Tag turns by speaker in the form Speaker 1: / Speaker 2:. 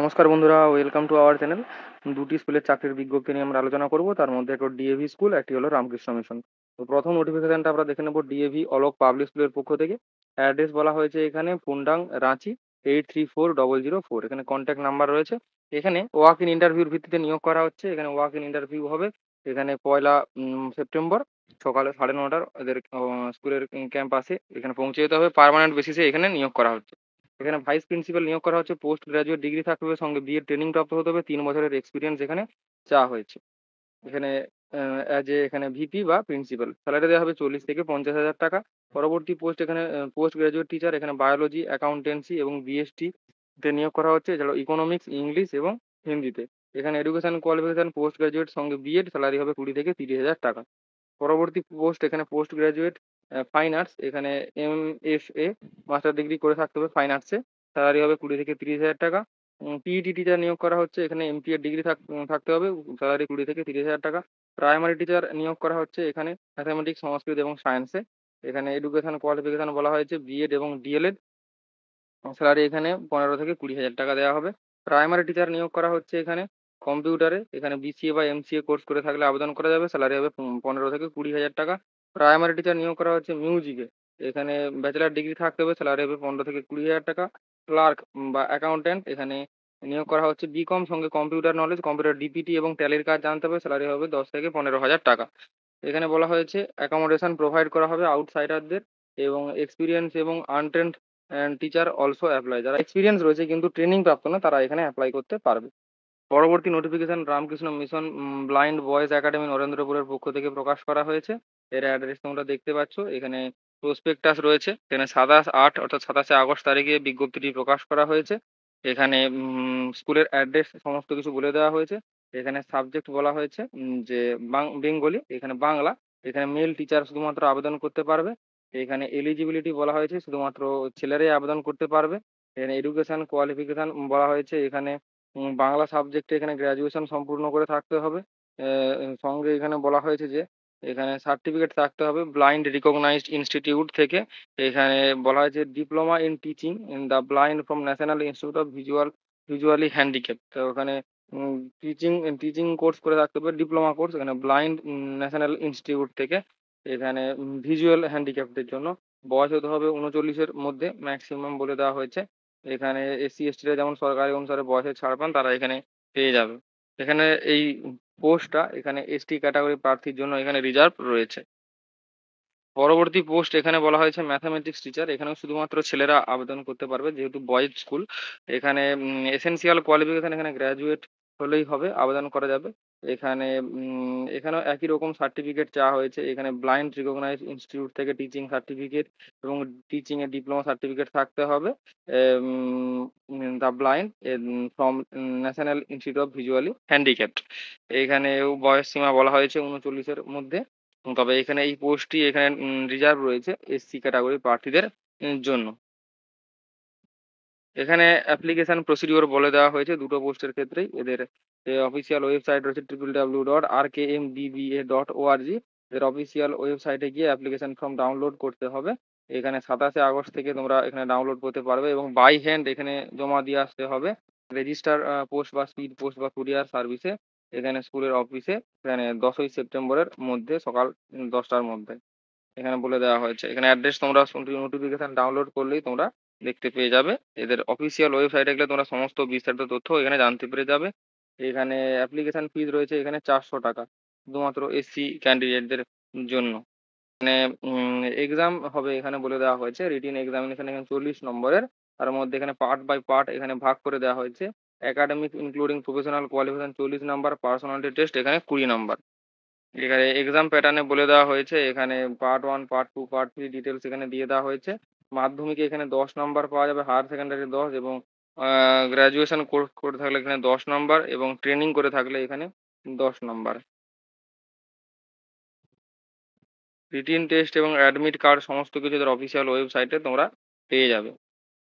Speaker 1: নমস্কার বন্ধুরা, welcome to our channel. দুটি স্কুলের চাকরির বিজ্ঞপ্তি নিয়ে আমরা আলোচনা করব। তার মধ্যে একটা ডিএভি স্কুল, একটি হলো রামকৃষ্ণ মিশন। তো প্রথম নোটিফিকেশনটা আমরা দেখে নেব ডিএভি অলোক পাবলিক স্কুলের পক্ষ থেকে। অ্যাড্রেস বলা হয়েছে এখানে পুন্ডাং, রাঁচি 834004। এখানে কন্ট্যাক্ট নাম্বার রয়েছে। এখানে ওয়াক ইন ইন্টারভিউর ভিত্তিতে নিয়োগ করা হচ্ছে। এখানে ওয়াক ইন ইন্টারভিউ হবে এখানে পয়লা সেপ্টেম্বর সকালে 9:30 এদের স্কুলের ক্যাম্পাসে এখানে পৌঁছে যেতে হবে। পার্মানেন্ট বেসিসে এখানে নিয়োগ করা হচ্ছে। এখানে ভাইস প্রিন্সিপাল নিয়োগ করা হচ্ছে। পোস্ট গ্রাজুয়েট ডিগ্রি থাকতে হবে, সঙ্গে বিএড ট্রেনিং প্রাপ্ত হতে হবে। 3 বছরের এক্সপিরিয়েন্স এখানে চাওয়া হয়েছে। এখানে অ্যাজ এ এখানে ভিপি বা প্রিন্সিপাল স্যালারি দেওয়া হবে 40 থেকে 50 হাজার টাকা। পরবর্তী পোস্ট এখানে পোস্ট গ্রাজুয়েট টিচার, এখানে বায়োলজি, অ্যাকাউন্টেন্সি এবং বিএসটি তে নিয়োগ করা হচ্ছে। এছাড়াও ইকোনমিক্স, ইংলিশ এবং হিন্দিতে। এখানে এডুকেশন কোয়ালিফিকেশন পোস্ট গ্রাজুয়েট সঙ্গে বিএড, স্যালারি হবে 20 থেকে 30 হাজার টাকা। পরবর্তী পোস্ট এখানে পোস্ট গ্রাজুয়েট ফাইন আর্টস, এখানে এমএফএ মাস্টার ডিগ্রি করে থাকতে হবে ফাইন আর্টসে, স্যালারি হবে 20 থেকে 30 হাজার টাকা। পিইটি টিচার নিয়োগ করা হচ্ছে। এখানে এমপিএ ডিগ্রি থাকতে হবে, স্যালারি 20 থেকে 30 হাজার টাকা। প্রাইমারি টিচার নিয়োগ করা হচ্ছে এখানে ম্যাথামেটিক্স, সংস্কৃত এবং সায়েন্সে। এখানে এডুকেশন কোয়ালিফিকেশন বলা হয়েছে বিএড এবং ডিএলএড, স্যালারি এখানে 15 থেকে 20 হাজার টাকা দেওয়া হবে। প্রাইমারি টিচার নিয়োগ করা হচ্ছে এখানে কম্পিউটারে, এখানে বিসিএ বা এমসিএ কোর্স করে থাকলে আবেদন করা যাবে, স্যালারি হবে 15 থেকে 20 হাজার টাকা। প্রাইমারি টিচার নিয়োগ করা হচ্ছে মিউজিকে, এখানে ব্যাচেলার ডিগ্রি থাকতে হবে, স্যালারি হবে 15 থেকে 20 হাজার টাকা। ক্লার্ক বা অ্যাকাউন্ট্যান্ট এখানে নিয়োগ করা হচ্ছে বিকম সঙ্গে কম্পিউটার নলেজ, কম্পিউটার ডিপিটি এবং ট্যালির কাজ জানতে হবে, স্যালারি হবে 10 থেকে 15 হাজার টাকা। এখানে বলা হয়েছে অ্যাকোমোডেশন প্রোভাইড করা হবে আউটসাইডারদের, এবং এক্সপিরিয়েন্স এবং আনট্রেন্ড টিচার অলসো অ্যাপ্লাই। যারা এক্সপিরিয়েন্স রয়েছে কিন্তু ট্রেনিং প্রাপ্ত না, তারা এখানে অ্যাপ্লাই করতে পারবে। পরবর্তী notification Ramakrishna Mission Blind Boys Academy নরেন্দ্রপুরের পক্ষ থেকে প্রকাশ করা হয়েছে। এর অ্যাড্রেস তোমরা দেখতে পাচ্ছ। এখানে প্রসপেক্টাস রয়েছে। এখানে 27/8 অর্থাৎ 27শে আগস্ট তারিখে বিজ্ঞপ্তিটি প্রকাশ করা হয়েছে। এখানে স্কুলের অ্যাড্রেস সমস্ত কিছু বলে দেওয়া হয়েছে। এখানে সাবজেক্ট বলা হয়েছে যে বেঙ্গলি, এখানে বাংলা। এখানে মেল টিচার শুধুমাত্র আবেদন করতে পারবে। এখানে এলিজিবিলিটি বলা হয়েছে শুধুমাত্র ছেলেরাই আবেদন করতে পারবে। এখানে এডুকেশন কোয়ালিফিকেশন বলা হয়েছে এখানে বাংলা সাবজেক্টে এখানে গ্র্যাজুয়েশন সম্পূর্ণ করে থাকতে হবে। সঙ্গে এখানে বলা হয়েছে যে এখানে সার্টিফিকেট থাকতে হবে ব্লাইন্ড রিকগনাইজড ইনস্টিটিউট থেকে। এখানে বলা হয়েছে diploma in teaching in the blind from national institute of visually handicap. তো ওখানে টিচিং টিচিং কোর্স করে থাকতে হবে, ডিপ্লোমা কোর্স এখানে ব্লাইন্ড ন্যাশনাল ইনস্টিটিউট থেকে। এখানে ভিজুয়াল হ্যান্ডিক্যাপদের জন্য বয়স হতে হবে 39-এর মধ্যে ম্যাক্সিমাম বলে দেওয়া হয়েছে। এখানে এসসি এসটিরা যেমন সরকারি অনুসারে বয়সের ছাড় পান, তারা এখানে পেয়ে যাবে। এখানে এই পোস্টটা এখানে এসটি ক্যাটাগরি প্রার্থীর জন্য এখানে রিজার্ভ রয়েছে। পরবর্তী পোস্ট এখানে বলা হয়েছে ম্যাথামেটিক্স টিচার, এখানেও শুধুমাত্র ছেলেরা আবেদন করতে পারবে যেহেতু বয়েজ স্কুল। এখানে এসেনশিয়াল কোয়ালিফিকেশন এখানে গ্র্যাজুয়েট হলেই হবে, আবেদন করা যাবে। এখানে এখানেও একই রকম সার্টিফিকেট চাওয়া হয়েছে। এখানে ব্লাইন্ড রিকগনাইজ ইনস্টিটিউট থেকে টিচিং সার্টিফিকেট এবং টিচিং এর ডিপ্লোমা সার্টিফিকেট থাকতে হবে। The blind from national institute of visually handicapped. এখানে বয়স সীমা বলা হয়েছে 39-এর মধ্যে। তবে এখানে এই পোস্টটি এখানে রিজার্ভ রয়েছে এসসি ক্যাটাগরি প্রার্থীদের জন্য। এখানে অ্যাপ্লিকেশন প্রসিডিওর বলে দেওয়া হয়েছে দুটো পোস্টের ক্ষেত্রেই। এদের অফিসিয়াল ওয়েবসাইট রয়েছে www.rkmdba.org। এদের অফিসিয়াল ওয়েবসাইটে গিয়ে অ্যাপ্লিকেশন ফর্ম ডাউনলোড করতে হবে। এখানে 27শে আগস্ট থেকে তোমরা এখানে ডাউনলোড করতে পারবে এবং বাই হ্যান্ড এখানে জমা দিয়ে আসতে হবে রেজিস্টার পোস্ট বা স্পিড পোস্ট বা কুরিয়ার সার্ভিসে। এখানে স্কুলের অফিসে এখানে 10ই সেপ্টেম্বরের মধ্যে সকাল 10টার মধ্যে এখানে বলে দেওয়া হয়েছে। এখানে অ্যাড্রেস তোমরা নোটিফিকেশন ডাউনলোড করলেই তোমরা দেখতে পেয়ে যাবে। এদের অফিসিয়াল ওয়েবসাইটে গেলে তোমরা সমস্ত বিস্তারিত তথ্য এখানে জানতে পেরে যাবে। এখানে অ্যাপ্লিকেশন ফিজ রয়েছে এখানে 400 টাকা শুধুমাত্র এসসি ক্যান্ডিডেটদের জন্য। মানে এক্সাম হবে এখানে বলে দেওয়া হয়েছে রিটিন এক্সামিনেশন এখানে 40 নম্বরের। তার মধ্যে এখানে পার্ট বাই পার্ট এখানে ভাগ করে দেওয়া হয়েছে। একাডেমিক ইনক্লুডিং প্রফেশনাল কোয়ালিফিকেশন 40 নম্বর, পার্সোনালিটি টেস্ট এখানে 20 নম্বর। এখানে এক্সাম প্যাটার্নে বলে দেওয়া হয়েছে এখানে পার্ট 1, পার্ট 2, পার্ট 3 ডিটেলস এখানে দিয়ে দেওয়া হয়েছে। মাধ্যমিকে এখানে 10 নম্বর পাওয়া যাবে, হায়ার সেকেন্ডারি 10, এবং গ্র্যাজুয়েশন কোর্স করে থাকলে এখানে 10 নম্বর এবং ট্রেনিং করে থাকলে এখানে 10 নম্বর। রিটিন টেস্ট এবং অ্যাডমিট কার্ড সমস্ত কিছু এদের অফিসিয়াল ওয়েবসাইটে তোমরা পেয়ে যাবে।